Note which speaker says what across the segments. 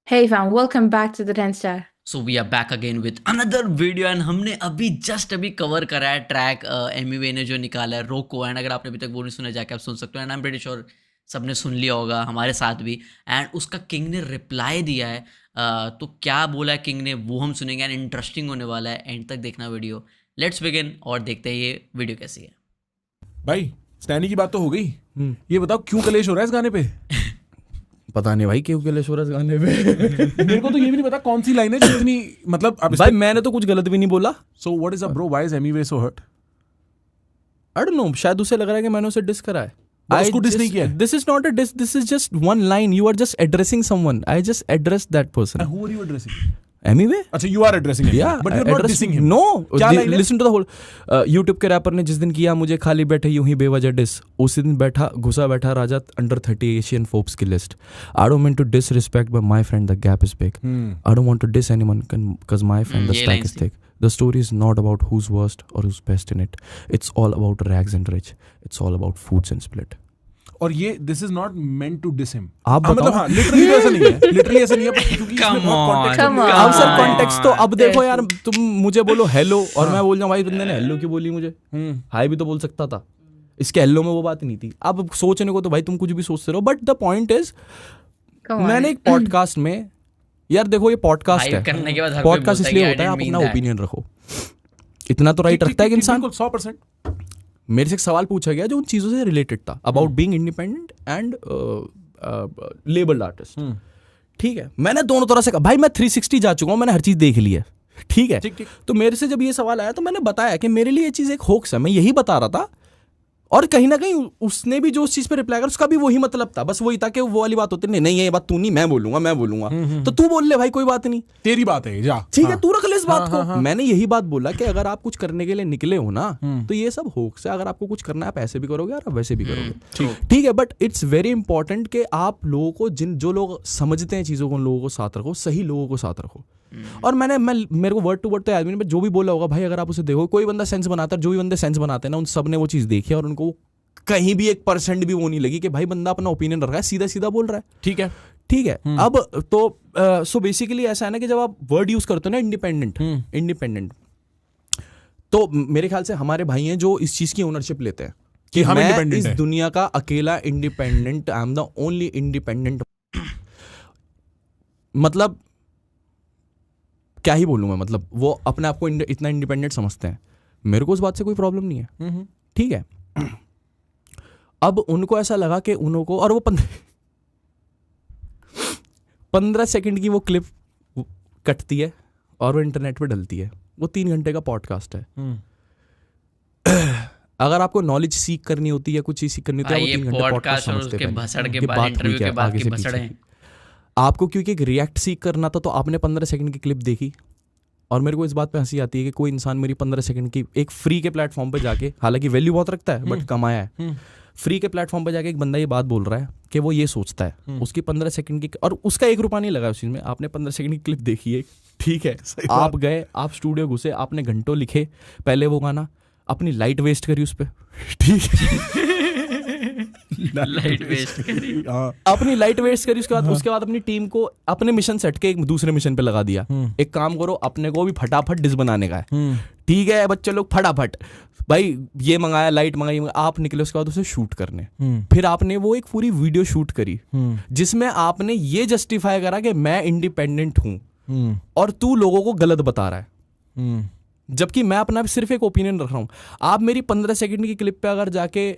Speaker 1: Hey fam, welcome back to the 10 Star.
Speaker 2: So we are back again with another video and हमने अभी cover करा है track Amway ने जो निकाला है रोको। एंड अगर आपने अभी तक वो नहीं सुना जाके आप सुन सकते हो। And I am pretty sure सबने सुन लिया होगा हमारे साथ भी। एंड उसका किंग ने रिप्लाई दिया है। तो क्या बोला है किंग ने वो हम सुनेंगे एंड इंटरेस्टिंग होने वाला है। एंड तक देखना वीडियो। लेट्स बिगिन और देखते हैं ये वीडियो कैसी है।
Speaker 3: भाई स्टैनी की बात तो हो गई। ये बताओ क्यों कलेश हो रहा है इस गाने पे?
Speaker 4: पता नहीं भाई क्यों कलेश हो रहा है इस गाने पे।
Speaker 3: मेरे को तो ये भी नहीं पता कौन सी लाइन है जो इतनी मतलब अब
Speaker 4: भाई मैंने तो कुछ गलत भी नहीं बोला।
Speaker 3: So what is a bro, why is Emiway so hurt?
Speaker 4: I don't know, शायद उसे लग रहा है कि मैंने उसे डिस करा है।
Speaker 3: उसको डिस नहीं किया है।
Speaker 4: This is not a diss, this is just one line. You are just addressing someone. I just address that person.
Speaker 3: Who are you addressing?
Speaker 4: Anyway
Speaker 3: अच्छा, you are addressing him but you are not dissing him.
Speaker 4: No,
Speaker 3: क्या line है?
Speaker 4: Listen to the whole. YouTube के rapper ने जिस दिन किया मुझे खाली बैठे यूं ही बेवजह डिस, उसी दिन घुसा बैठा राजा अंडर 30 एशियन फोर्ब्स की list. I don't mean to disrespect but my friend the gap is big. I don't want to diss anyone cuz my friend the
Speaker 2: ये
Speaker 4: stack
Speaker 2: lines
Speaker 4: is
Speaker 2: थी।
Speaker 4: thick. The story is not about who's worst or who's best in it. It's all about rags and rich. It's all about foods and split.
Speaker 3: और ये this is not meant to diss him.
Speaker 4: आप बताओ।
Speaker 3: मतलब हाँ, literally ऐसा नहीं है, literally ऐसा नहीं है क्योंकि इसमें
Speaker 2: Come
Speaker 3: बहुत
Speaker 2: on,
Speaker 3: context
Speaker 1: come
Speaker 3: है।
Speaker 1: on.
Speaker 4: अब सर
Speaker 2: हाँ।
Speaker 4: कॉन्टेक्स्ट तो अब देखो यार, तुम मुझे बोलो हेलो और मैं बोल जाऊं भाई बंदे ने हेलो क्यों बोली मुझे, हाय भी तो बोल सकता था। इसके हेलो में वो बात नहीं थी। अब सोचने को तो भाई तुम कुछ भी सोचते रहो, but the point is
Speaker 1: Come on.
Speaker 4: मैंने एक पॉडकास्ट में, यार देखो ये पॉडकास्ट
Speaker 2: Hype
Speaker 4: है,
Speaker 2: करने के बाद हर कोई
Speaker 4: पॉडकास्ट
Speaker 2: बोलता है
Speaker 4: इसलिए
Speaker 2: कि I
Speaker 4: होता है आप
Speaker 2: didn't
Speaker 4: अपना
Speaker 2: mean that.
Speaker 4: ओपिनियन रखो। इतना तो राइट रखता है कि इंसान।
Speaker 3: बिल्कुल 100%।
Speaker 4: मेरे से एक सवाल पूछा गया जो उन चीज़ों से रिलेटेड था, about being independent and labelled artist. ठीक है, मैंने दोनों तरह से कहा भाई मैं 360 जा चुका हूँ, मैंने हर चीज़ देख ली है। ठीक है,
Speaker 3: ठीक।
Speaker 4: तो मेरे से जब ये सवाल आया तो मैंने बताया कि मेरे लिए ये चीज़ एक होक्स है, मैं यही बता रहा था। और कहीं ना कहीं उसने भी जो उस चीज पे रिप्लाई कर, उसका भी वही मतलब था, बस वही था कि वो वाली बात होती नहीं ये बात तू नहीं, मैं बोलूंगा। तो तू बोल ले भाई, कोई बात नहीं,
Speaker 3: तेरी बात है, जा
Speaker 4: ठीक है,
Speaker 3: हाँ।
Speaker 4: तू रख ले इस बात को।
Speaker 3: हाँ।
Speaker 4: मैंने यही बात बोला कि अगर आप कुछ करने के लिए निकले हो ना तो ये सब होक्स है। अगर आपको कुछ करना है आप ऐसे भी करोगे और आप वैसे भी करोगे। ठीक है, बट इट्स वेरी इंपॉर्टेंट कि आप लोगों को, जो लोग समझते हैं चीजों को, उन लोगों को साथ रखो, सही लोगों को साथ रखो। और मेरे को वर्ड टू वर्ड तो याद नहीं, जो भी बोला होगा भाई, अगर आप उसे देखो, कोई बंदा सेंस बनाता है, जो भी बंदे सेंस बनाते हैं ना, उन सब ने वो चीज देखी है और उनको कहीं भी 1% भी वो नहीं लगी कि भाई बंदा अपना ओपिनियन रख रहा है, सीधा सीधा बोल रहा है। ठीक है। अब तो सो बेसिकली ऐसा है ना कि जब आप वर्ड यूज करते हो ना इंडिपेंडेंट, तो मेरे ख्याल से हमारे भाई हैं जो इस चीज की ओनरशिप लेते हैं कि
Speaker 3: हम
Speaker 4: मैं
Speaker 3: independent
Speaker 4: इस
Speaker 3: हैं।
Speaker 4: दुनिया का अकेला independent, I am the only independent. मतलब क्या ही बोलूं मैं, मतलब वो अपने आप को इतना इंडिपेंडेंट समझते हैं। मेरे को उस बात से कोई प्रॉब्लम नहीं है। ठीक है, अब उनको ऐसा लगा कि उनको, और वो 15 सेकंड की वो क्लिप कटती है और वो इंटरनेट पे डलती है। वो 3 घंटे का पॉडकास्ट है। अगर आपको नॉलेज सीख करनी होती है, कुछ चीज सीख करनी होती है,
Speaker 2: भाई
Speaker 4: वो
Speaker 2: ये
Speaker 4: 3 घंटे
Speaker 2: पॉडकास्ट
Speaker 4: पॉडकास्ट
Speaker 2: और
Speaker 4: समझते
Speaker 2: उसके
Speaker 4: हैं।
Speaker 2: भसड़ के
Speaker 4: कि
Speaker 2: बाद
Speaker 4: बात हुई
Speaker 2: इंटरव्यू
Speaker 4: क्या,
Speaker 2: के बाद
Speaker 4: आगे
Speaker 2: की
Speaker 4: से
Speaker 2: भसड़
Speaker 4: पीछे
Speaker 2: है।
Speaker 4: की। आपको क्योंकि एक रिएक्ट सीख करना था तो आपने 15 सेकंड की क्लिप देखी। और मेरे को इस बात पे हंसी आती है कि कोई इंसान मेरी 15 सेकंड की एक फ्री के प्लेटफॉर्म पे जाके, हालांकि वैल्यू बहुत रखता है बट कमाया है, फ्री के प्लेटफॉर्म पे जाके एक बंदा ये बात बोल रहा है कि वो ये सोचता है, उसकी 15 सेकंड की, और उसका 1 रुपया नहीं लगा उस चीज में। आपने 15 सेकंड की क्लिप देखी है, ठीक है, आप गए, आप स्टूडियो घुसे, आपने घंटों लिखे पहले वो गाना, अपनी लाइट वेस्ट करी उस पर, ठीक है,
Speaker 2: लाइट वेस्ट करी।
Speaker 4: अपनी लाइट वेस्ट करी, उसके बाद अपनी टीम को अपने मिशन सेट के एक दूसरे मिशन पे लगा दिया। एक काम करो, अपने को भी फटाफट डिस बनाने का है। ठीक है बच्चे लोग, फटाफट भाई ये मंगाया, लाइट मंगाई, आप निकले उसके बाद उसे शूट करने। फिर आपने वो एक पूरी वीडियो शूट करी जिसमें आपने ये जस्टिफाई करा कि मैं इंडिपेंडेंट हूं और तू लोगों को गलत बता रहा है, जबकि मैं अपना सिर्फ एक ओपिनियन रख रहा हूं। आप मेरी 15 सेकंड की क्लिप पे अगर जाके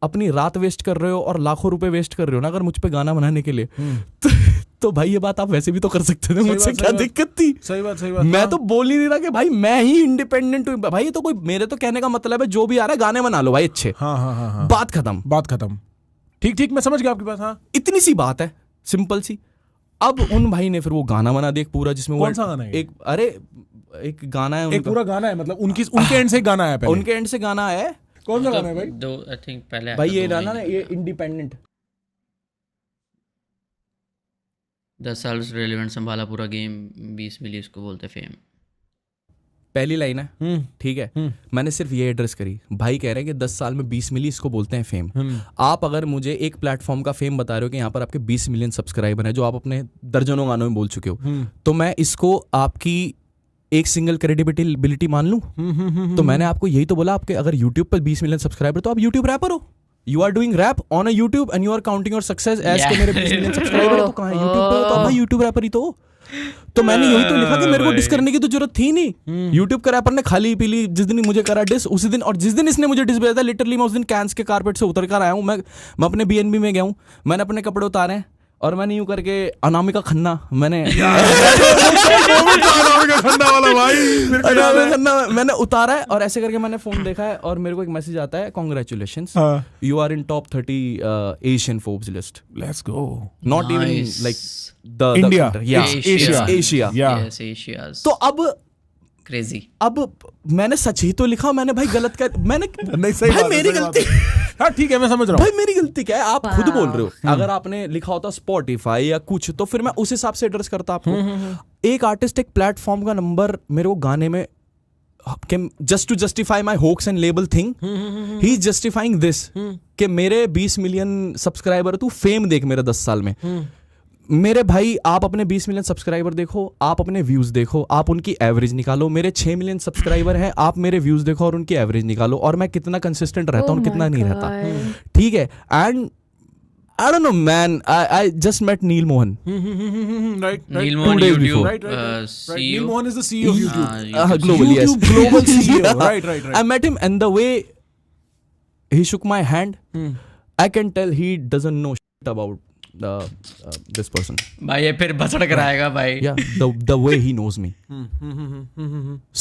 Speaker 4: अपनी रात वेस्ट कर रहे हो और लाखों रुपए वेस्ट कर रहे हो ना अगर मुझ पे गाना बनाने के लिए, तो भाई ये बात आप वैसे भी तो कर सकते थे, मुझसे क्या दिक्कत थी?
Speaker 3: सही बात।
Speaker 4: मैं तो बोल ही नहीं रहा कि भाई मैं ही इंडिपेंडेंट हूँ। भाई ये तो कोई, मेरे तो कहने का मतलब है जो भी आ रहा है गाने बना लो भाई अच्छे।
Speaker 3: हाँ।
Speaker 4: बात खत्म।
Speaker 3: ठीक, मैं समझ गया आपकी बात। हाँ,
Speaker 4: इतनी सी बात है, सिंपल सी। अब उन भाई ने फिर वो गाना बना दिया पूरा, जिसमें
Speaker 3: कौन सा गाना है?
Speaker 4: एक गाना है,
Speaker 3: एक पूरा गाना है, मतलब उनके एंड से गाना है पहले।
Speaker 4: उनके एंड से गाना है।
Speaker 3: कौन सा गाना है भाई?
Speaker 2: दो आई थिंक पहले
Speaker 4: भाई ये गाना ना, ये इंडिपेंडेंट
Speaker 2: 10 साल से रेलेवेंट संभाला पूरा गेम, 20 मिली उसको बोलते फेम।
Speaker 4: पहली लाइन है, ठीक है, मैंने सिर्फ ये एड्रेस करी, भाई कह रहे हैं कि 10 साल में 20 मिली, इसको बोलते हैं फेम। आप अगर मुझे एक प्लेटफॉर्म का फेम बता रहे हो कि यहाँ पर आपके 20 मिलियन सब्सक्राइबर हैं, जो आप अपने दर्जनों गानों में बोल चुके हो, तो मैं इसको आपकी एक सिंगल क्रेडिबिलिटी मान लूं? तो मैंने आपको यही तो बोला, आपके अगर यूट्यूब पर 20 मिलियन सब्सक्राइबर, तो आप यूट्यूब रैपर हो। You are doing rap on a YouTube and you are counting your success as के मेरे 20 मिलियन सब्सक्राइबर, तो कहाँ यूट्यूब पे हो, तो आप भाई यूट्यूब रैपर ही तो हो। तो मैंने यही तो लिखा कि मेरे को डिस करने की तो जरूरत थी नहीं। यूट्यूब का रैपर ने खाली पीली, जिस दिन मुझे करा डिस उसी दिन, और जिस दिन इसने मुझे डिस भेजा था, लिटरली मैं उस दिन कैंस के कारपेट से उतर कर आया हूँ। मैं अपने BNB में गया हूँ, मैंने अपने कपड़े उतारे हैं, और मैंने यूं करके अनामिका खन्ना मैंने उतारा है, और ऐसे करके मैंने फोन देखा है, और मेरे को एक मैसेज आता है, congratulations, you are in top 30 Asian Forbes list.
Speaker 3: Let's go.
Speaker 4: Not even
Speaker 2: Nice.
Speaker 4: Like the
Speaker 3: India.
Speaker 4: Asia.
Speaker 2: Yes, Asia's.
Speaker 4: तो अब
Speaker 2: Crazy.
Speaker 4: मैंने सच ही तो लिखा, मैंने भाई गलत कर, मैंने
Speaker 3: नहीं, सही
Speaker 4: भाई
Speaker 3: बात है,
Speaker 4: मेरी
Speaker 3: सही बात
Speaker 4: गलती।
Speaker 3: हाँ ठीक है, मैं समझ रहा हूँ।
Speaker 4: भाई मेरी गलती क्या है? आप खुद बोल रहे हो। अगर आपने लिखा होता स्पॉटिफाई या कुछ, तो फिर मैं उस हिसाब से एड्रेस करता आपको। एक आर्टिस्ट, एक प्लेटफॉर्म का नंबर मेरे को गाने में, just to justify my hoax and label thing, he is justifying this कि मेरे 20 मिलियन सब्सक्राइबर, तू फेम देख मेरे 10 साल में। मेरे भाई, आप अपने 20 मिलियन सब्सक्राइबर देखो, आप अपने व्यूज देखो, आप उनकी एवरेज निकालो। मेरे 6 मिलियन सब्सक्राइबर हैं, आप मेरे व्यूज देखो और उनकी एवरेज निकालो, और मैं कितना कंसिस्टेंट रहता हूँ, कितना नहीं रहता, ठीक है। And I don't know man, I just met Neil Mohan,
Speaker 3: Right.
Speaker 2: Neil
Speaker 4: 2
Speaker 2: Mohan,
Speaker 4: days
Speaker 2: YouTube,
Speaker 4: before.
Speaker 3: Right.
Speaker 2: CEO.
Speaker 3: Neil Mohan is the CEO of YouTube.
Speaker 2: YouTube
Speaker 4: global, yes.
Speaker 3: YouTube global CEO. Right.
Speaker 4: I met him, and the way he shook my hand, I can tell he doesn't know shit about this person.
Speaker 2: भाई ये फिर बसड़ कराएगा भाई।
Speaker 4: Yeah, the way he knows me.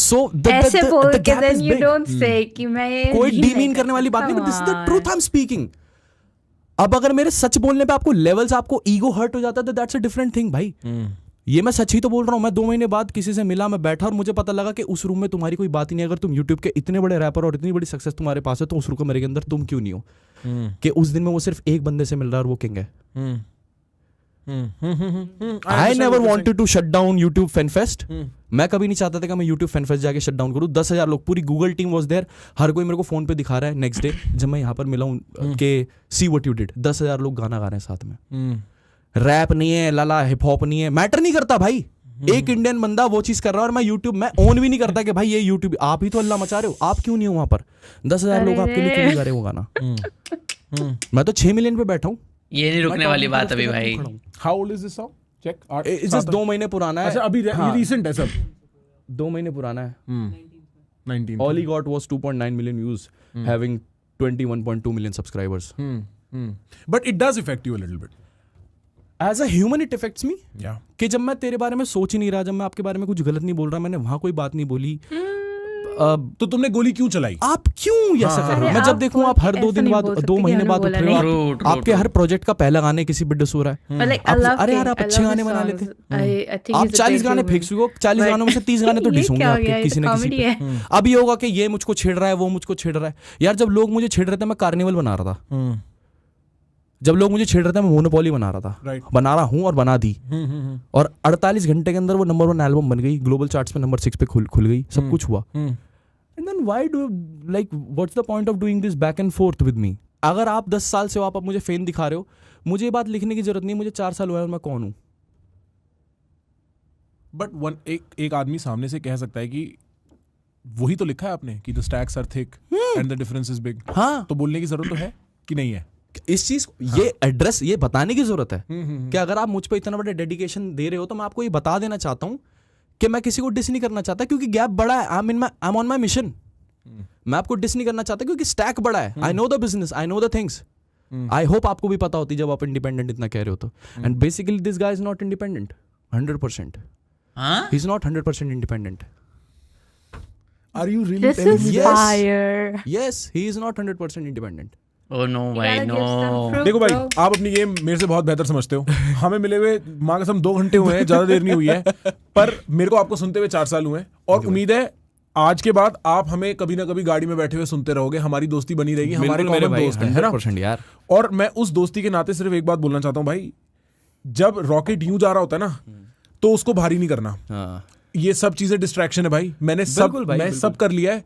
Speaker 4: So
Speaker 1: ऐसे बोल
Speaker 4: the
Speaker 1: के
Speaker 4: gap
Speaker 1: then
Speaker 4: is
Speaker 1: you
Speaker 4: big.
Speaker 1: don't say कि मैं ये
Speaker 4: कोई
Speaker 1: नहीं
Speaker 4: डीमीन
Speaker 1: करता।
Speaker 4: करने वाली बात नहीं,
Speaker 1: Come
Speaker 4: this is the
Speaker 1: on.
Speaker 4: Truth I am speaking. अब अगर मेरे सच बोलने पे आपको लेवल्स, आपको ईगो हर्ट हो जाता है, तो दैट्स अ डिफरेंट थिंग भाई। ये मैं सच ही तो बोल रहा हूँ। मैं 2 महीने बाद किसी से मिला, मैं बैठा, और मुझे पता लगा कि उस रूम में तुम्हारी कोई बात ही नहीं। अगर तुम यूट्यूब के इतने बड़े रैपर और इतनी बड़ी सक्सेस तुम्हारे पास है, तो उस रूम के मेरे के अंदर तुम क्यों नहीं हो? कि उस दिन में वो सिर्फ एक बंदे से मिल रहा है, और वो किंग है। I never wanted to shut down YouTube FanFest. मैं कभी नहीं चाहता था कि मैं YouTube FanFest जाके शट डाउन करूँ। 10,000 लोग, पूरी गूगल टीम वॉज देयर, हर कोई मेरे को फोन पे दिखा रहा है। नेक्स्ट डे जब मैं यहाँ पर मिला हूँ कि सी व्हाट यू डिड, 10,000 लोग गाना गा रहे हैं साथ में। रैप नहीं है, लाला हिप हॉप नहीं है, मैटर नहीं करता भाई। एक इंडियन बंदा वो चीज कर रहा है, और मैं यूट्यूब में ओन भी नहीं करता कि भाई ये यूट्यूब, आप ही तो अल्लाह मचा रहे हो, आप क्यों नहीं हो वहां पर? 10,000 लोग आपके लिए क्यों नहीं गा रहे वो गाना? मैं तो 6 मिलियन पे बैठा हूँ।
Speaker 2: ये नहीं रुकने वाली बात अभी भाई।
Speaker 3: How old is this song? Check.
Speaker 4: It's just 2 महीने पुराना है।
Speaker 3: अच्छा, अभी
Speaker 4: हाँ,
Speaker 3: recent है सब।
Speaker 4: 2 महीने पुराना है।
Speaker 3: 19.
Speaker 4: All he got was 2.9 million views, having 21.2 million subscribers.
Speaker 3: But it does affect you a little bit.
Speaker 4: As a human it affects me.
Speaker 3: Yeah.
Speaker 4: कि जब मैं तेरे बारे में सोच ही नहीं रहा, जब मैं आपके बारे में कुछ गलत नहीं बोल रहा, मैंने वहां कोई बात नहीं बोली,
Speaker 3: तो तुमने गोली क्यों चलाई?
Speaker 4: आप क्यों ऐसा कर रहे हो? मैं जब देखूं आप हर 2 दिन बाद, 2 महीने बाद उठ रहे हो, आपके हर प्रोजेक्ट का पहला गाने किसी पे डिस हो रहा है। अरे यार आप अच्छे गाने बना लेते, आप 40 गाने फेंक सको, 40 गानों में से 30 गाने तो डिस होंगे आपके किसी न किसी पे। अब ये होगा कि ये मुझको छेड़ रहा है, वो मुझको छेड़ रहा है। यार जब लोग मुझे छेड़ रहे थे, मैं कार्निवल बना रहा था। जब लोग मुझे छेड़ रहे थे, मैं मोनोपोली बना रहा था, बना रहा हूँ और बना दी। और 48 घंटे के अंदर वो नंबर 1 एल्बम बन गई, ग्लोबल चार्ट्स पे नंबर 6 पे खुल गई, सब कुछ हुआ। And then why do like what's the point of doing this back and forth with me? अगर आप 10 साल से हो, आप मुझे फेम दिखा रहे हो, मुझे ये बात लिखने की जरूरत नहीं, मुझे 4 साल हुआ है और मैं कौन हूँ।
Speaker 3: बट एक आदमी सामने से कह सकता है कि वही तो लिखा है आपने कि the stacks are thick and the difference is big.
Speaker 4: हाँ,
Speaker 3: तो बोलने की जरूरत तो है कि नहीं है?
Speaker 4: इस चीज ये एड्रेस, ये बताने की जरूरत है कि अगर आप मुझ पे इतना बड़ा डेडिकेशन दे रहे हो, तो मैं आपको ये बता देना चाहता हूँ कि मैं किसी को डिस नहीं करना चाहता, क्योंकि गैप बड़ा है। I am on my mission. मैं आपको डिस नहीं करना चाहता क्योंकि स्टैक बड़ा है। I know the business, I know the things. I hope आपको भी पता होती जब आप इंडिपेंडेंट इतना कह रहे हो तो। And basically this guy is not independent 100%. He is not 100% independent.
Speaker 3: Are you really
Speaker 1: This
Speaker 3: telling
Speaker 1: is
Speaker 3: me?
Speaker 4: Yes.
Speaker 1: fire.
Speaker 4: Yes, he is not 100% independent.
Speaker 2: Oh no
Speaker 1: You
Speaker 2: भाई
Speaker 1: gotta give some
Speaker 2: no।
Speaker 1: proof,
Speaker 3: देखो भाई,
Speaker 1: bro.
Speaker 3: आप अपनी game मेरे से बहुत बेहतर समझते हो। हमें मिले हुए माँ कसम 2 घंटे हुए हैं, ज्यादा देर नहीं हुई है, पर मेरे को आपको सुनते हुए 4 साल हुए हैं, और उम्मीद है आज के बाद आप हमें कभी ना कभी गाड़ी में बैठे हुए सुनते रहोगे, हमारी दोस्ती बनी रहेगी, हमारे
Speaker 4: बिल्कुल मेरे
Speaker 3: कॉमन
Speaker 4: भाई,
Speaker 3: दोस्त हैं, है ना?
Speaker 4: 100% यार।
Speaker 3: और मैं उस दोस्ती के नाते सिर्फ एक बात बोलना चाहता हूँ भाई, जब रॉकेट यूं जा रहा होता है ना, तो उसको भारी नहीं करना।
Speaker 4: हाँ,
Speaker 3: ये सब चीजें डिस्ट्रैक्शन है भाई। मैंने सब
Speaker 4: बिल्कुल भाई,
Speaker 3: मैं
Speaker 4: बिल्कुल।
Speaker 3: सब कर लिया है।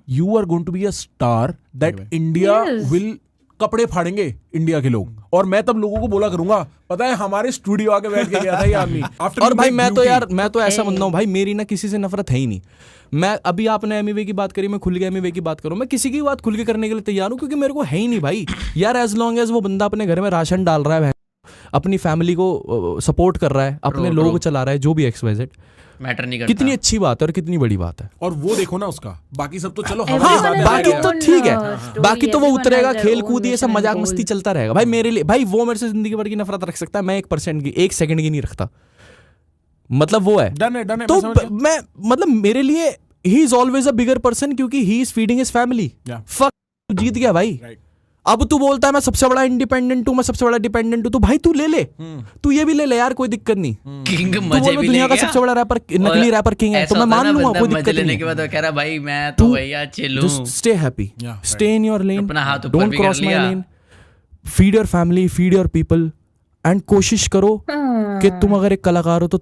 Speaker 3: You are going to be a star that India
Speaker 1: Yes.
Speaker 3: Will कपड़े फाड़ेंगे इंडिया के लोग। और मैं तब लोगों को बोला करूंगा, पता है हमारे स्टूडियो आके बैठ के गया था ये आदमी। After
Speaker 4: और
Speaker 3: you
Speaker 4: भाई
Speaker 3: make
Speaker 4: मैं तो
Speaker 3: beauty.
Speaker 4: यार मैं तो ऐसा
Speaker 1: Okay.
Speaker 4: बंदा हूँ भाई, मेरी ना किसी से नफरत है ही नहीं। मैं अभी आपने एमिवे की बात करी, मैं खुल के एमिवे की बात करूँ, मैं किसी की बात खुल के करने के लिए तैयार हूँ, क्योंकि मेरे को है ही नहीं भाई। यार एज लॉन्ग एज वो बंदा अपने घर में राशन डाल रहा है, अपनी फैमिली को सपोर्ट कर रहा है, अपने लोगों को चला रहा है, जो भी XYZ,
Speaker 2: मैटर नहीं करता।
Speaker 4: कितनी अच्छी बात है और कितनी बड़ी बात है।
Speaker 3: और वो देखो ना उसका, बाकी सब तो चलो
Speaker 1: Everyone
Speaker 3: हमारी
Speaker 4: हाँ,
Speaker 1: has
Speaker 3: बातें
Speaker 4: बाकी
Speaker 3: अलग
Speaker 4: तो
Speaker 3: है।
Speaker 4: ठीक है,
Speaker 1: story,
Speaker 4: बाकी तो वो
Speaker 1: everyone
Speaker 4: उतरेगा,
Speaker 1: has their
Speaker 4: खेल
Speaker 1: own
Speaker 4: कूद ये सब
Speaker 1: mission and
Speaker 4: मजाक
Speaker 1: goal.
Speaker 4: मस्ती चलता रहेगा भाई। मेरे लिए भाई वो मेरे से जिंदगी भर की नफरत रख सकता है, मैं 1% की 1 सेकंड की नहीं रखता। मतलब वो है
Speaker 3: डन है, डन है,
Speaker 4: तो
Speaker 3: मैं समझ गया।
Speaker 4: मैं मतलब मेरे लिए he is always a bigger person, क्योंकि he is feeding his family.
Speaker 3: Yeah.
Speaker 4: Fuck जीत गया भाई।
Speaker 3: Right.
Speaker 4: अब तू बोलता है मैं सबसे बड़ा इंडिपेंडेंट हूं, मैं सबसे बड़ा डिपेंडेंट हूं, तो भाई तू ले ले, तू ये भी ले ले यार, कोई दिक्कत नहीं।
Speaker 2: किंग
Speaker 4: तू
Speaker 2: मजे
Speaker 4: बोल मैं
Speaker 2: भी
Speaker 4: दुनिया
Speaker 2: ले
Speaker 4: का
Speaker 2: गया।
Speaker 4: सबसे बड़ा रैपर, नकली
Speaker 2: और
Speaker 4: रैपर किंग है, तो
Speaker 2: ऐसा
Speaker 4: मैं
Speaker 2: होता है
Speaker 4: मान
Speaker 2: ना,
Speaker 4: लूंगा,
Speaker 2: बंदा
Speaker 4: कोई
Speaker 2: मजे
Speaker 4: दिक्कत
Speaker 2: लेने
Speaker 4: नहीं।
Speaker 2: के बाद वो कह रहा भाई मैं तो
Speaker 4: तू
Speaker 2: भैया चिल्लूं।
Speaker 4: Just stay happy,
Speaker 3: Yeah,
Speaker 4: stay in your lane,
Speaker 2: अपना हाथ ऊपर
Speaker 4: डोंट
Speaker 2: भी कर
Speaker 4: क्रॉस माय
Speaker 2: लिया।
Speaker 4: Lane, feed your family, feed your people, and कोशिश करो कि तुम अगर एक कलाकार हो तो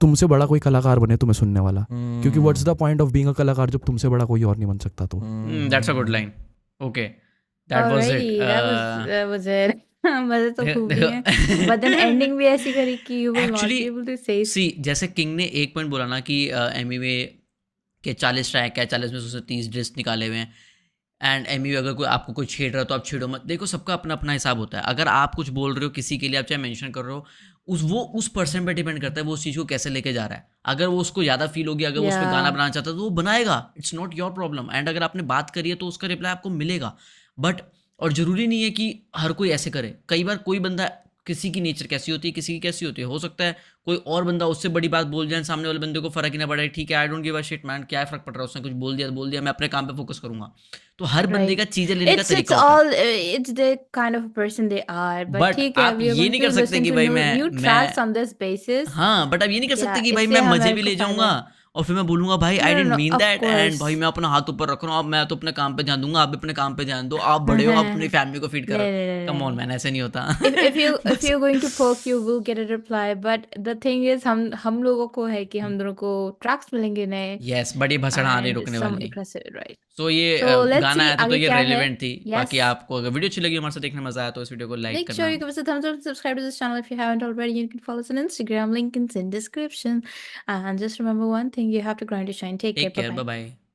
Speaker 4: तुमसे बड़ा कोई कलाकार बने तुम्हें सुनने वाला, क्योंकि what's the point of being a कलाकार जब तुमसे बड़ा कोई और नहीं बन सकता। तो
Speaker 2: that's a good line. Okay, that was
Speaker 1: Alrighty,
Speaker 2: it.
Speaker 1: that was it. मजे तो खूब ही हैं, but then ending भी ऐसी करी कि you will not be able to say.
Speaker 2: सी जैसे किंग ने एक पॉइंट बोला ना कि एमिवे के 40 ट्रैक है, 40 में से 30 डिस्क निकाले हुए हैं, एंड एमिवे अगर कोई आपको कोई छेड़ रहा है तो आप छेड़ो मत। देखो सबका अपना अपना हिसाब होता है। अगर आप कुछ बोल रहे हो किसी के लिए, आप चाहे मेंशन कर रहे हो, उस पर्सन पे डिपेंड करता है वो उस चीज़ को कैसे लेके जा रहा है। अगर वो उसको ज़्यादा फील होगी, अगर वो उस पर
Speaker 1: Yeah.
Speaker 2: गाना बनाना चाहता है तो वो बनाएगा, it's not your problem. And अगर आपने बात करी है तो उसका रिप्लाई आपको मिलेगा। बट और ज़रूरी नहीं है कि हर कोई ऐसे करे। कई बार कोई बंदा, किसी की नेचर कैसी होती है, किसी की कैसी होती है, हो सकता है कोई और बंदा उससे बड़ी बात बोल जाए, सामने वाले बंदे को फर्क ही ना पड़े, ठीक है I don't give a shit man, क्या फर्क पड़ रहा है, उसने कुछ बोल दिया तो बोल दिया, मैं अपने काम पे फोकस करूंगा। तो हर बंदे का चीजें लेने का
Speaker 1: It's
Speaker 2: तरीका होता है।
Speaker 1: it's the kind of person they are. But
Speaker 2: But
Speaker 1: ठीक है,
Speaker 2: आप
Speaker 1: we are
Speaker 2: ये
Speaker 1: going
Speaker 2: नहीं
Speaker 1: to
Speaker 2: कर सकते
Speaker 1: listen
Speaker 2: कि
Speaker 1: to
Speaker 2: भाई
Speaker 1: new tracks on this basis.
Speaker 2: हाँ, बट आप ये नहीं कर सकते
Speaker 1: Yeah,
Speaker 2: कि भाई
Speaker 1: इससे
Speaker 2: मैं मजे
Speaker 1: हमारे
Speaker 2: भी
Speaker 1: को
Speaker 2: ले
Speaker 1: फायदा
Speaker 2: जाऊंगा और फिर मैं बोलूंगा भाई आई
Speaker 1: No,
Speaker 2: didn't
Speaker 1: no,
Speaker 2: mean
Speaker 1: of
Speaker 2: that, and
Speaker 1: course.
Speaker 2: भाई मैं अपना हाथ ऊपर रख रहा हूँ, अब मैं तो अपने काम पे ध्यान दूंगा, आप भी अपने काम पे ध्यान दो, आप बड़े हो, आप अपनी फैमिली को फीड करो।
Speaker 1: नहीं,
Speaker 2: कम ऑन मैन, ऐसे नहीं होता।
Speaker 1: if you're going to poke, you will get a reply. But the thing is, हम लोगों को है कि हम दोनों को tracks मिलेंगे नए,
Speaker 2: यस, बट ये भसड़ा नहीं
Speaker 1: and
Speaker 2: रुकने
Speaker 1: some
Speaker 2: वाली।
Speaker 1: impressive, right?
Speaker 2: तो ये
Speaker 1: So let's
Speaker 2: गाना
Speaker 1: see
Speaker 2: आया था तो
Speaker 1: आगे
Speaker 2: ये
Speaker 1: क्या है।
Speaker 2: रेलिवेंट थी।
Speaker 1: Yes.
Speaker 2: बाकी आपको अगर वीडियो अच्छी लगी, हमारे साथ देखने में मजा आया, तो इस वीडियो को लाइक
Speaker 1: Make
Speaker 2: करना।
Speaker 1: sure you give us a thumbs up and subscribe to this channel if you haven't already. You can follow us on Instagram. Link is in description. And just remember one thing: you have to grind to shine. Take
Speaker 2: take
Speaker 1: care.
Speaker 2: Care,
Speaker 1: Bye bye.
Speaker 2: Bye bye.